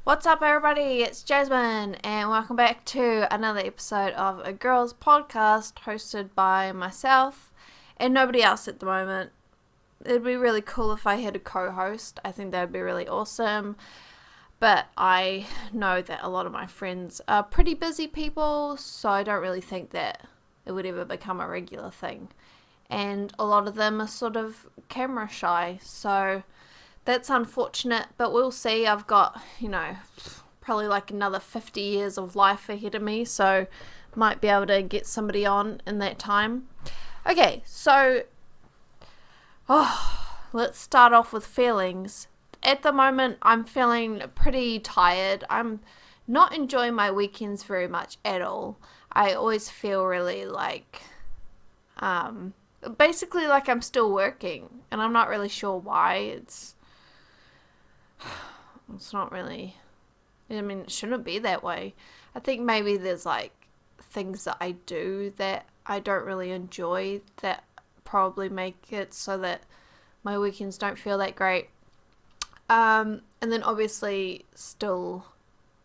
What's up, everybody? It's Jasmine, and welcome back to another episode of a girls' podcast hosted by myself and nobody else at the moment. It'd be really cool if I had a co-host. I think that would be really awesome. But I know that a lot of my friends are pretty busy people, so I don't really think that it would ever become a regular thing. And a lot of them are sort of camera shy, so that's unfortunate, but we'll see. I've got, probably like another 50 years of life ahead of me, so might be able to get somebody on in that time. Okay, so let's start off with feelings. At the moment, I'm feeling pretty tired. I'm not enjoying my weekends very much at all. I always feel really basically like I'm still working, and I'm not really sure why. It's not really, it shouldn't be that way. I think maybe there's things that I do that I don't really enjoy that probably make it so that my weekends don't feel that great. And then obviously still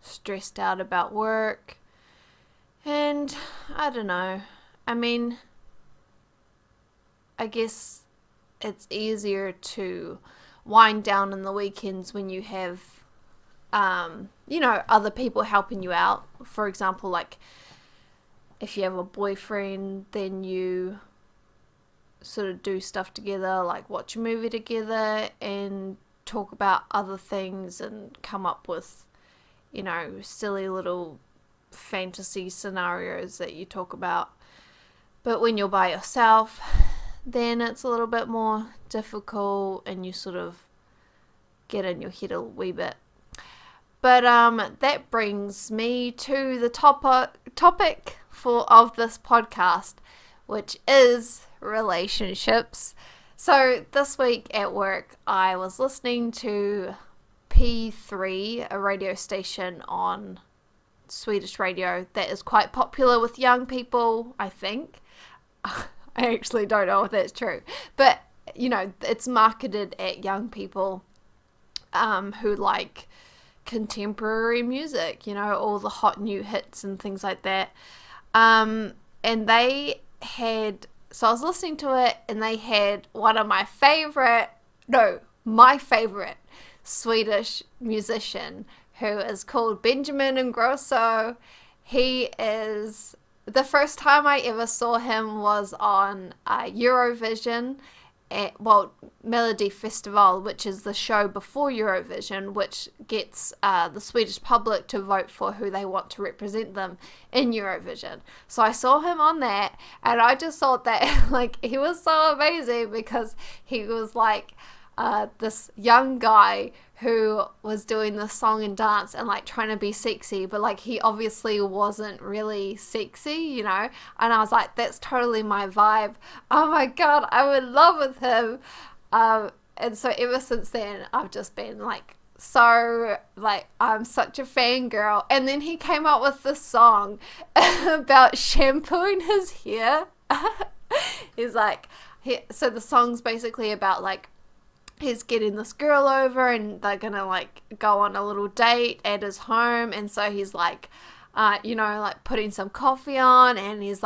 stressed out about work. And I don't know. I guess it's easier to wind down in the weekends when you have, other people helping you out. For example, if you have a boyfriend, then you sort of do stuff together, like watch a movie together and talk about other things and come up with, silly little fantasy scenarios that you talk about. But when you're by yourself, then it's a little bit more difficult and you sort of get in your head a wee bit. But that brings me to the topic of this podcast, which is relationships. So this week at work, I was listening to P3, a radio station on Swedish radio that is quite popular with young people, I think. I actually don't know if that's true. But, it's marketed at young people who like contemporary music, all the hot new hits and things like that. And they had, so I was listening to it, and they had one of my favorite Swedish musician, who is called Benjamin Ingrosso. The first time I ever saw him was on Eurovision, Melody Festival, which is the show before Eurovision, which gets the Swedish public to vote for who they want to represent them in Eurovision. So I saw him on that, and I just thought that he was so amazing, because he was this young guy who was doing the song and dance and trying to be sexy, but he obviously wasn't really sexy, and I was like, that's totally my vibe. Oh my god, I would love with him. And so ever since then, I've just been I'm such a fangirl. And then he came up with this song about shampooing his hair. So the song's basically about he's getting this girl over, and they're gonna go on a little date at his home, and so he's putting some coffee on, and he's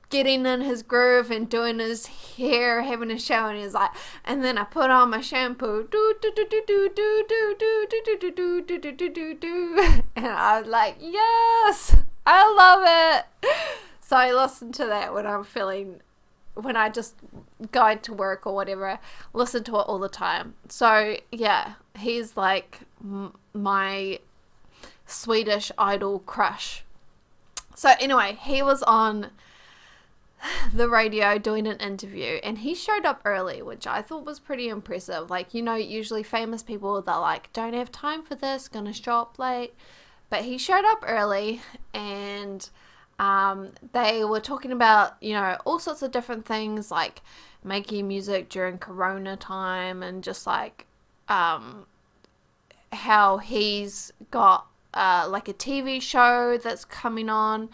getting in his groove and doing his hair, having a shower, and he's and then I put on my shampoo, do do do do do do do do do do do do do do do do, and I was like, yes, I love it. So I listen to that when I just go into work or whatever, listen to it all the time. So yeah, he's my Swedish idol crush. So anyway, he was on the radio doing an interview, and he showed up early, which I thought was pretty impressive. Usually famous people, they're don't have time for this, gonna show up late. But he showed up early, and they were talking about, all sorts of different things, like making music during Corona time, and just how he's got a TV show that's coming on,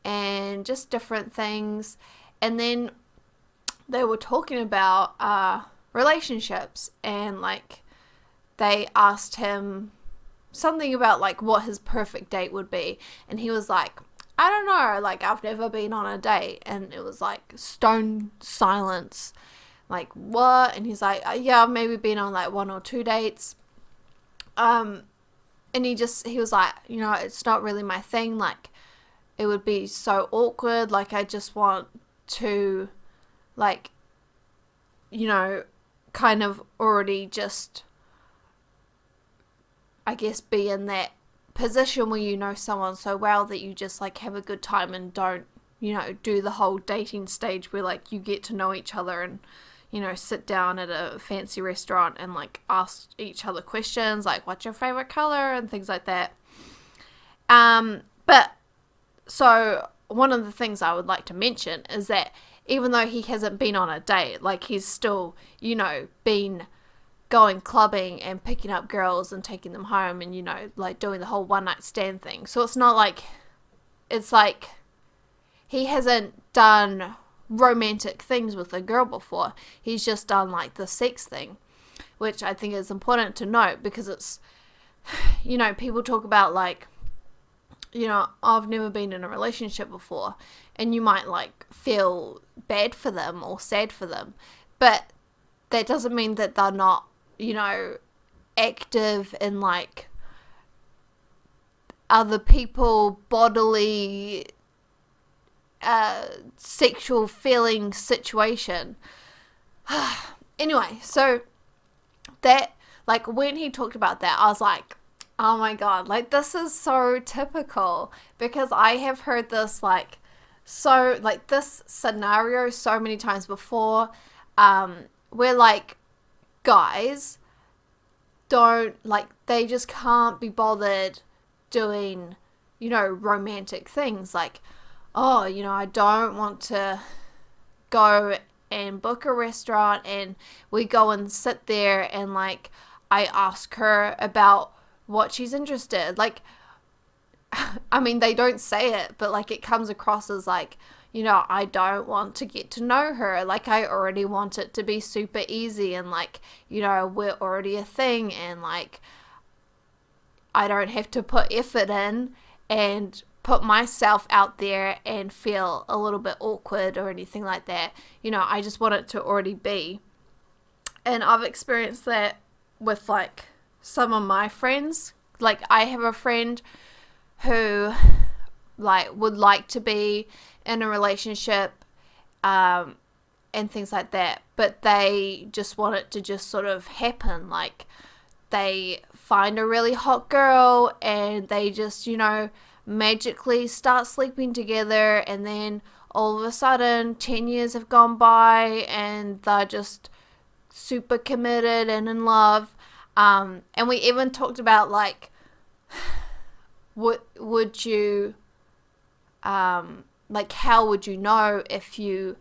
and just different things. And then they were talking about relationships, and they asked him something about like what his perfect date would be, and he was like, I don't know, like I've never been on a date, and it was like stone silence, like what? And he's like, yeah, I've maybe been on like 1 or 2 dates, and he was like, you know, it's not really my thing, like it would be so awkward, like I just want to, like, you know, kind of already just, I guess, be in that position where you know someone so well that you just like have a good time and don't, you know, do the whole dating stage where like you get to know each other and, you know, sit down at a fancy restaurant and like ask each other questions like what's your favorite color and things like that. But so one of the things I would like to mention is that even though he hasn't been on a date, like he's still, you know, been going clubbing and picking up girls and taking them home and, you know, like doing the whole one night stand thing. So it's not like, it's like he hasn't done romantic things with a girl before. He's just done like the sex thing, which I think is important to note because it's, you know, people talk about like, you know, I've never been in a relationship before, and you might like feel bad for them or sad for them, but that doesn't mean that they're not, you know, active in like other people bodily sexual feeling situation. Anyway, so that, like, when he talked about that, I was like, oh my god, like this is so typical, because I have heard this like, so like this scenario so many times before, where like guys don't, like, they just can't be bothered doing, you know, romantic things. Like, oh, you know, I don't want to go and book a restaurant and we go and sit there and like I ask her about what she's interested. Like, I mean, they don't say it, but like it comes across as like, you know, I don't want to get to know her. Like, I already want it to be super easy and like, you know, we're already a thing and like I don't have to put effort in and put myself out there and feel a little bit awkward or anything like that. You know, I just want it to already be. And I've experienced that with like some of my friends. Like, I have a friend who like would like to be in a relationship and things like that, but they just want it to just sort of happen. Like, they find a really hot girl and they just, you know, magically start sleeping together, and then all of a sudden 10 years have gone by and they're just super committed and in love. And we even talked about like, would you like, how would you know if you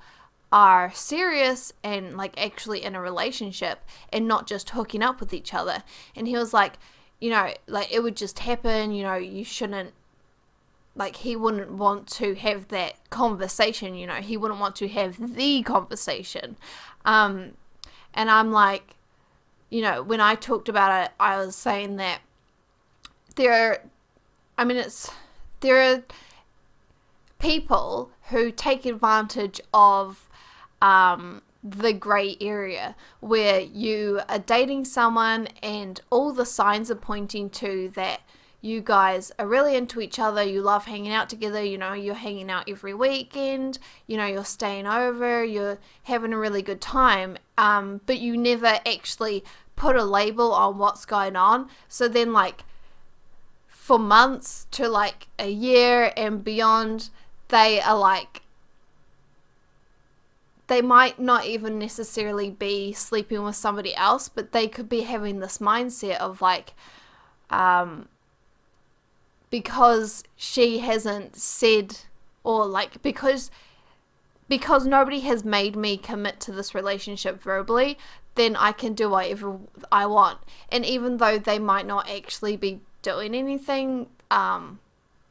are serious and like actually in a relationship and not just hooking up with each other? And he was like, you know, like it would just happen, you know, you shouldn't, like, he wouldn't want to have that conversation, you know, he wouldn't want to have the conversation. And I'm like, you know, when I talked about it, I was saying that there are people who take advantage of the grey area where you are dating someone and all the signs are pointing to that you guys are really into each other, you love hanging out together, you know, you're hanging out every weekend, you know, you're staying over, you're having a really good time, but you never actually put a label on what's going on. So then, like, for months to like a year and beyond, they are like, they might not even necessarily be sleeping with somebody else, but they could be having this mindset of like, because she hasn't said, or like, because nobody has made me commit to this relationship verbally, then I can do whatever I want. And even though they might not actually be doing anything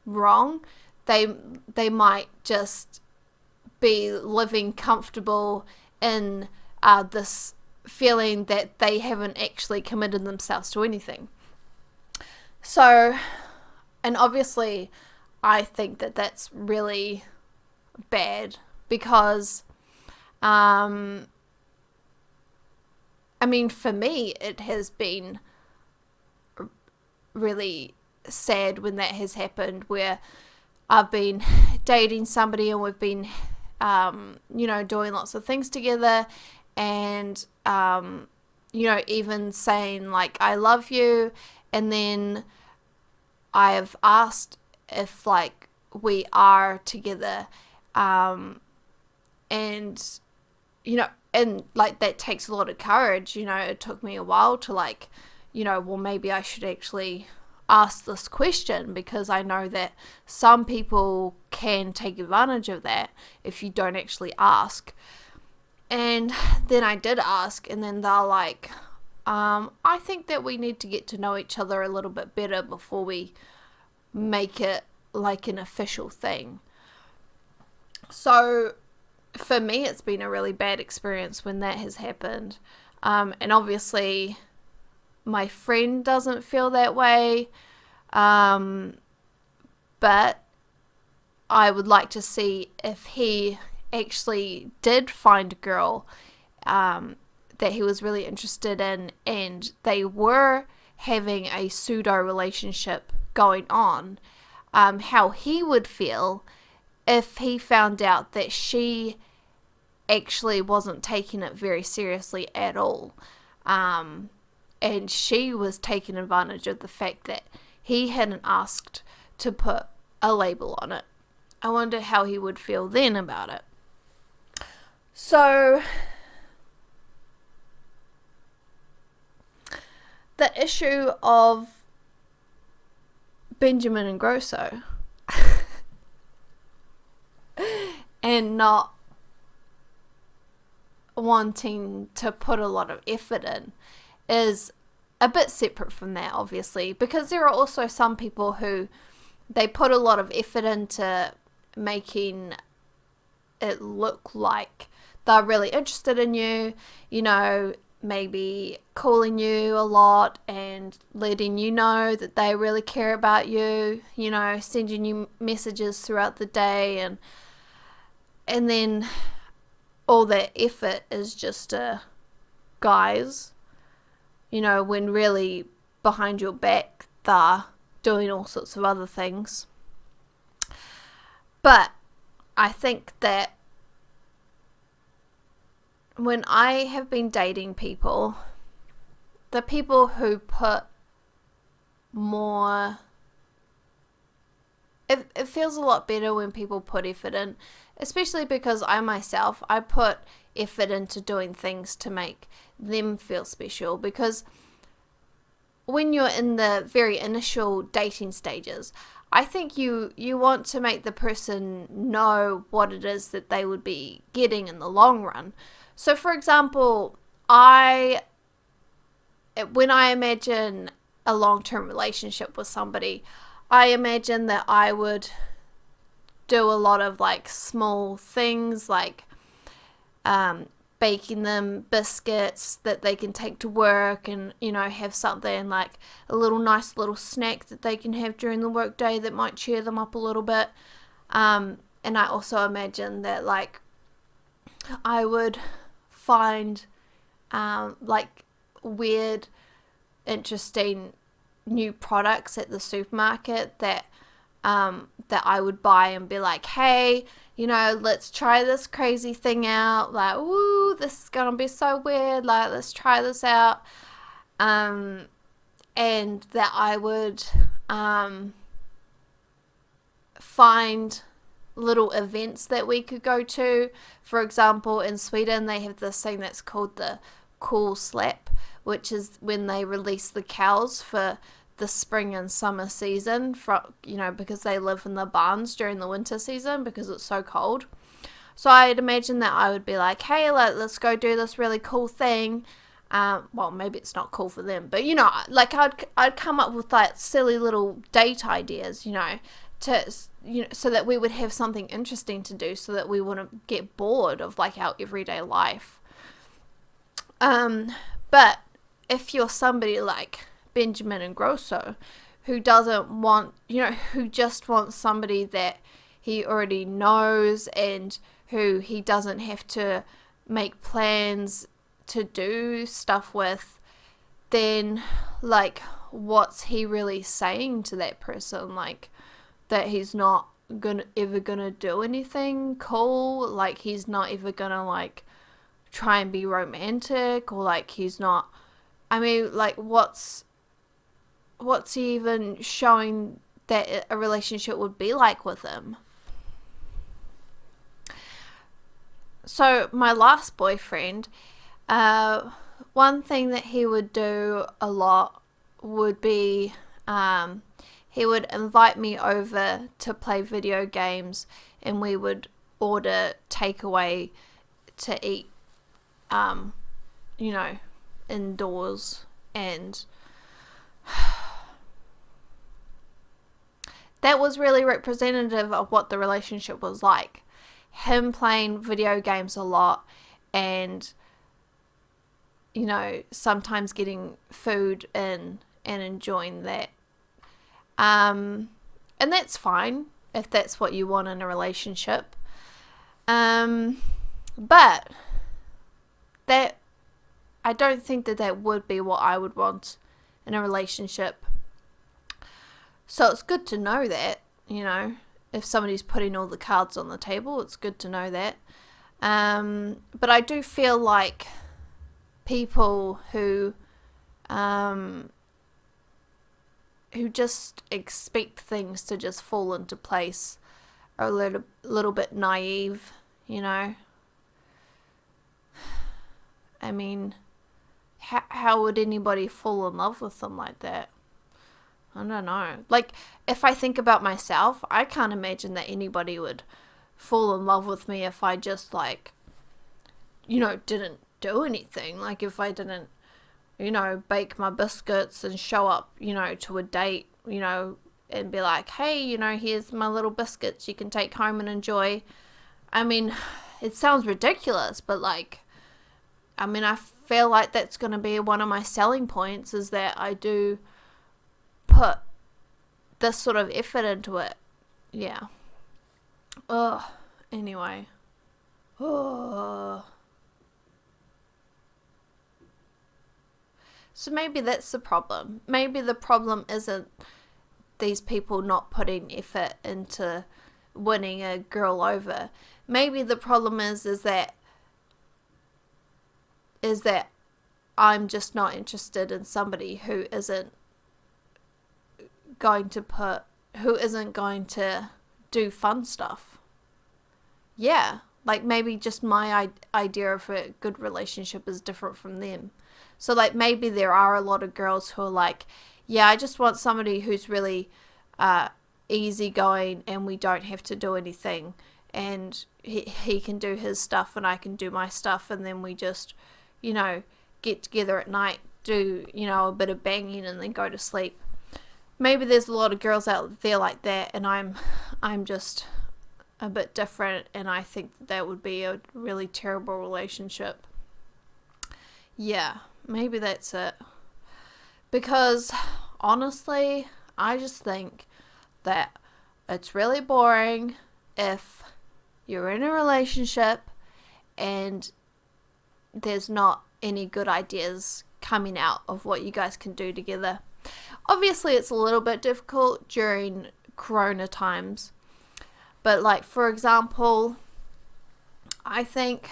wrong, they might just be living comfortable in this feeling that they haven't actually committed themselves to anything. So, and obviously, I think that that's really bad because, I mean, for me, it has been really sad when that has happened, where I've been dating somebody and we've been, doing lots of things together, and, even saying like, I love you, and then I've asked if like we are together, and and like that takes a lot of courage. It took me a while to like, well, maybe I should actually ask this question, because I know that some people can take advantage of that if you don't actually ask. And then I did ask, and then they're like, I think that we need to get to know each other a little bit better before we make it like an official thing. So for me, it's been a really bad experience when that has happened. And obviously, my friend doesn't feel that way. But I would like to see if he actually did find a girl that he was really interested in, and they were having a pseudo relationship going on, how he would feel if he found out that she actually wasn't taking it very seriously at all, and she was taking advantage of the fact that he hadn't asked to put a label on it. I wonder how he would feel then about it. So the issue of Benjamin Ingrosso and not wanting to put a lot of effort in is a bit separate from that, obviously, because there are also some people who they put a lot of effort into making it look like they're really interested in you, maybe calling you a lot and letting you know that they really care about you, sending you messages throughout the day, and then all that effort is just a guise, when really behind your back they're doing all sorts of other things. But I think that when I have been dating people, the people who put more, it feels a lot better when people put effort in, especially because I put effort into doing things to make them feel special, because when you're in the very initial dating stages, I think you want to make the person know what it is that they would be getting in the long run. So for example, when I imagine a long-term relationship with somebody, I imagine that I would do a lot of like small things, like baking them biscuits that they can take to work, and have something like a nice little snack that they can have during the work day that might cheer them up a little bit. And I also imagine that like I would find like weird, interesting new products at the supermarket that I would buy and be like, hey, let's try this crazy thing out. Like, ooh, this is gonna be so weird. Like, let's try this out. And that I would find little events that we could go to. For example, in Sweden, they have this thing that's called the cool slap, which is when they release the cows for the spring and summer season, because they live in the barns during the winter season because it's so cold. So I'd imagine that I would be like, hey, let's go do this really cool thing. Well, maybe it's not cool for them, but like I'd come up with like silly little date ideas, so that we would have something interesting to do, so that we wouldn't get bored of like our everyday life. But if you're somebody like Benjamin Ingrosso, who doesn't want, who just wants somebody that he already knows and who he doesn't have to make plans to do stuff with, then like what's he really saying to that person? Like that he's not ever gonna do anything cool, like he's not ever gonna like try and be romantic, or like he's not, I mean, like what's he even showing that a relationship would be like with him? So my last boyfriend, one thing that he would do a lot would be he would invite me over to play video games, and we would order takeaway to eat, indoors. And that was really representative of what the relationship was like. Him playing video games a lot, and sometimes getting food in and enjoying that. And that's fine if that's what you want in a relationship. But that, I don't think that would be what I would want in a relationship. So it's good to know that, if somebody's putting all the cards on the table, it's good to know that. But I do feel like people who just expect things to just fall into place are a little bit naive, I mean, how would anybody fall in love with them like that? I don't know. Like, if I think about myself, I can't imagine that anybody would fall in love with me if I just, like, didn't do anything. Like, if I didn't, bake my biscuits and show up, to a date, and be like, hey, here's my little biscuits you can take home and enjoy. I mean, it sounds ridiculous, but, like, I mean, I feel like that's going to be one of my selling points, is that I do put this sort of effort into it. Yeah. Ugh. Anyway. Ugh. So maybe that's the problem. Maybe the problem isn't these people not putting effort into winning a girl over. Maybe the problem is that I'm just not interested in somebody who isn't going to do fun stuff. Yeah, like maybe just my idea of a good relationship is different from them. So like maybe there are a lot of girls who are like, yeah, I just want somebody who's really easygoing and we don't have to do anything, and he can do his stuff and I can do my stuff, and then we just, get together at night, do, a bit of banging and then go to sleep. Maybe there's a lot of girls out there like that, and I'm just a bit different, and I think that would be a really terrible relationship. Yeah, maybe that's it. Because honestly, I just think that it's really boring if you're in a relationship and there's not any good ideas coming out of what you guys can do together. Obviously, it's a little bit difficult during Corona times. But, like, for example, I think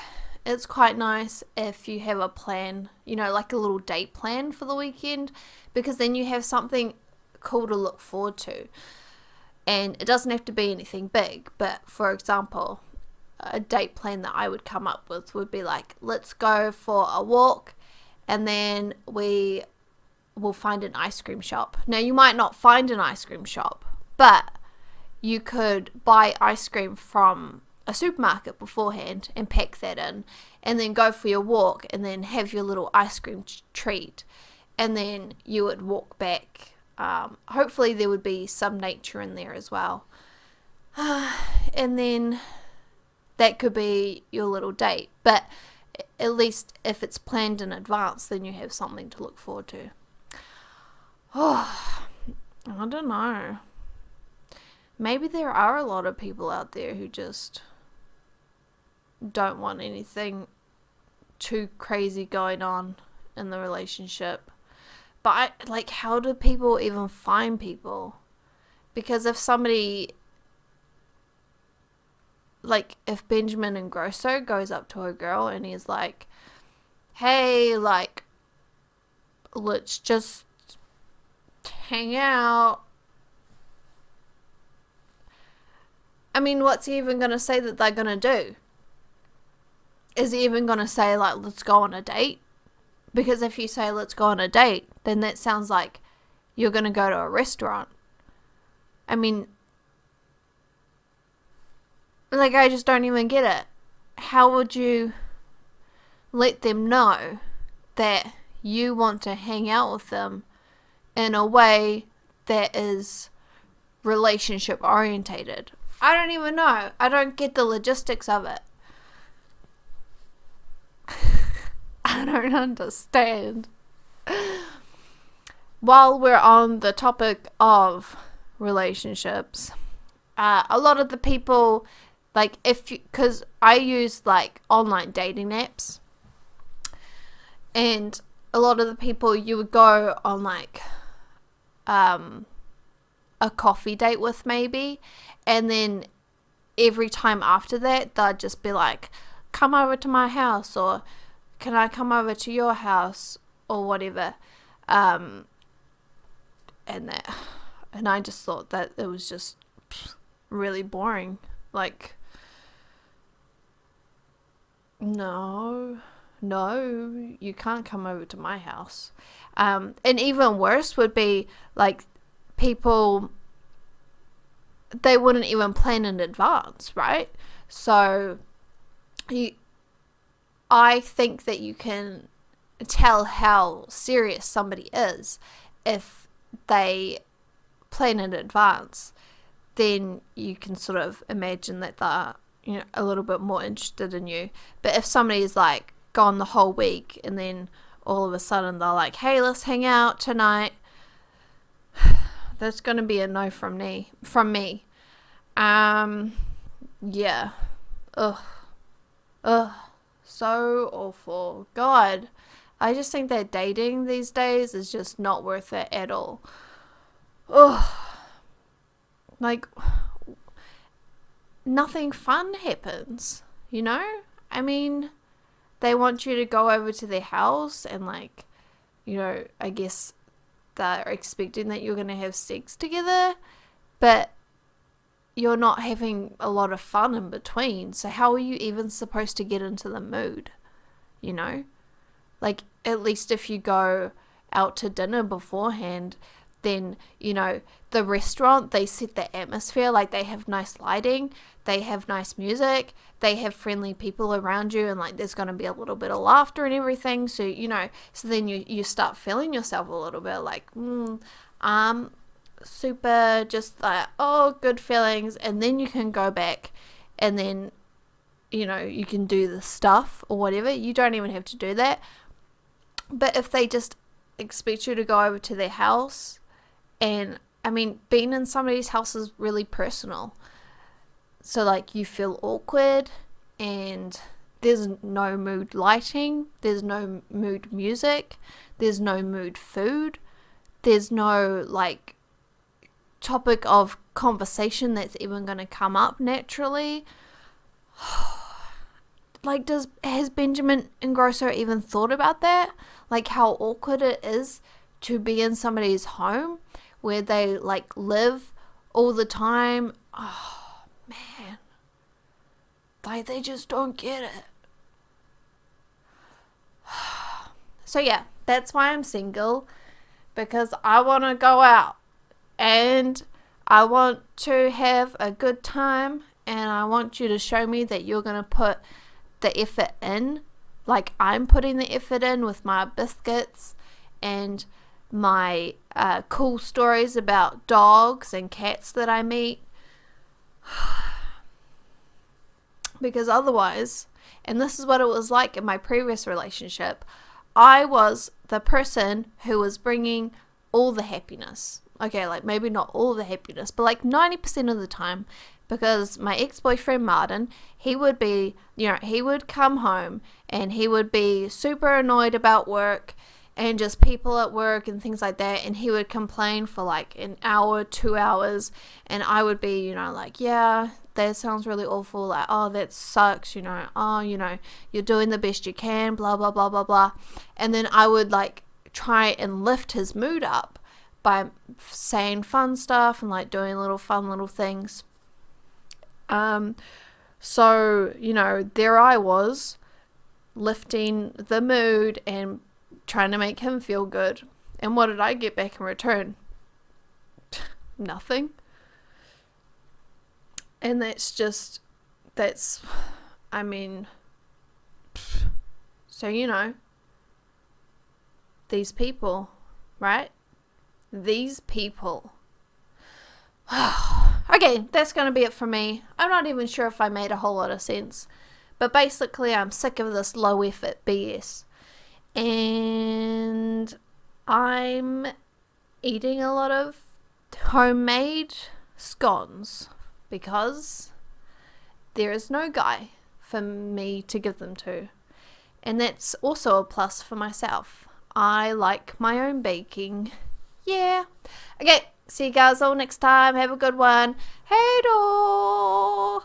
it's quite nice if you have a plan, like a little date plan for the weekend, because then you have something cool to look forward to. And it doesn't have to be anything big, but, for example, a date plan that I would come up with would be like, let's go for a walk, and then we will find an ice cream shop. Now, you might not find an ice cream shop, but you could buy ice cream from a supermarket beforehand and pack that in, and then go for your walk and then have your little ice cream treat, and then you would walk back. Hopefully there would be some nature in there as well. And then that could be your little date, but at least if it's planned in advance, then you have something to look forward to. Oh, I don't know. Maybe there are a lot of people out there who just don't want anything too crazy going on in the relationship. But how do people even find people? Because if somebody, if Benjamin Ingrosso goes up to a girl and he's like, hey, let's just hang out. I mean, what's he even going to say that they're going to do? Is he even going to say, let's go on a date? Because if you say, let's go on a date, then that sounds like you're going to go to a restaurant. I mean, I just don't even get it. How would you let them know that you want to hang out with them in a way that is relationship orientated? I don't even know. I don't get the logistics of it. I don't understand. While we're on the topic of relationships, a lot of the people, because I use online dating apps, and a lot of the people you would go on a coffee date with maybe, and then every time after that they'd just be like, come over to my house, or can I come over to your house, or whatever. And I just thought that it was just really boring. No, you can't come over to my house. And even worse would be people, they wouldn't even plan in advance, right? So I think that you can tell how serious somebody is if they plan in advance. Then you can sort of imagine that they're, a little bit more interested in you. But if somebody's gone the whole week and then all of a sudden they're like, hey, let's hang out tonight, that's going to be a no from me. Yeah. Ugh. So awful. God, I just think that dating these days is just not worth it at all. Ugh. Nothing fun happens, I mean, they want you to go over to their house and I guess they're expecting that you're going to have sex together, but you're not having a lot of fun in between. So how are you even supposed to get into the mood? At least if you go out to dinner beforehand, then, the restaurant, they set the atmosphere. They have nice lighting, they have nice music, they have friendly people around you, and there's going to be a little bit of laughter and everything. So, so then you start feeling yourself a little bit super, just good feelings. And then you can go back and then, you can do the stuff or whatever. You don't even have to do that. But if they just expect you to go over to their house, and I mean, being in somebody's house is really personal. So you feel awkward, and there's no mood lighting, there's no mood music, there's no mood food, there's no topic of conversation that's even going to come up naturally. Has Benjamin Ingrosso even thought about that? How awkward it is to be in somebody's home where they live all the time. Oh man, they just don't get it. So yeah, that's why I'm single, because I want to go out and I want to have a good time, and I want you to show me that you're going to put the effort in, I'm putting the effort in with my biscuits and my cool stories about dogs and cats that I meet. Because otherwise, and this is what it was like in my previous relationship, I was the person who was bringing all the happiness. Okay, like maybe not all the happiness, but like 90% of the time, because my ex-boyfriend Martin, he would be, he would come home and he would be super annoyed about work and just people at work and things like that, and he would complain for like an hour, 2 hours, and I would be, like, yeah, that sounds really awful, like, oh, that sucks, oh, you're doing the best you can, blah, blah, blah, blah, blah. And then I would like try and lift his mood up by saying fun stuff and like doing fun little things. So, there I was lifting the mood and trying to make him feel good. And what did I get back in return? Nothing. And I mean, so, these people, right? These people. Okay, that's going to be it for me. I'm not even sure if I made a whole lot of sense. But basically, I'm sick of this low effort BS. And I'm eating a lot of homemade scones because there is no guy for me to give them to. And that's also a plus for myself. I like my own baking. Yeah. Okay, see you guys all next time. Have a good one. Hey, door.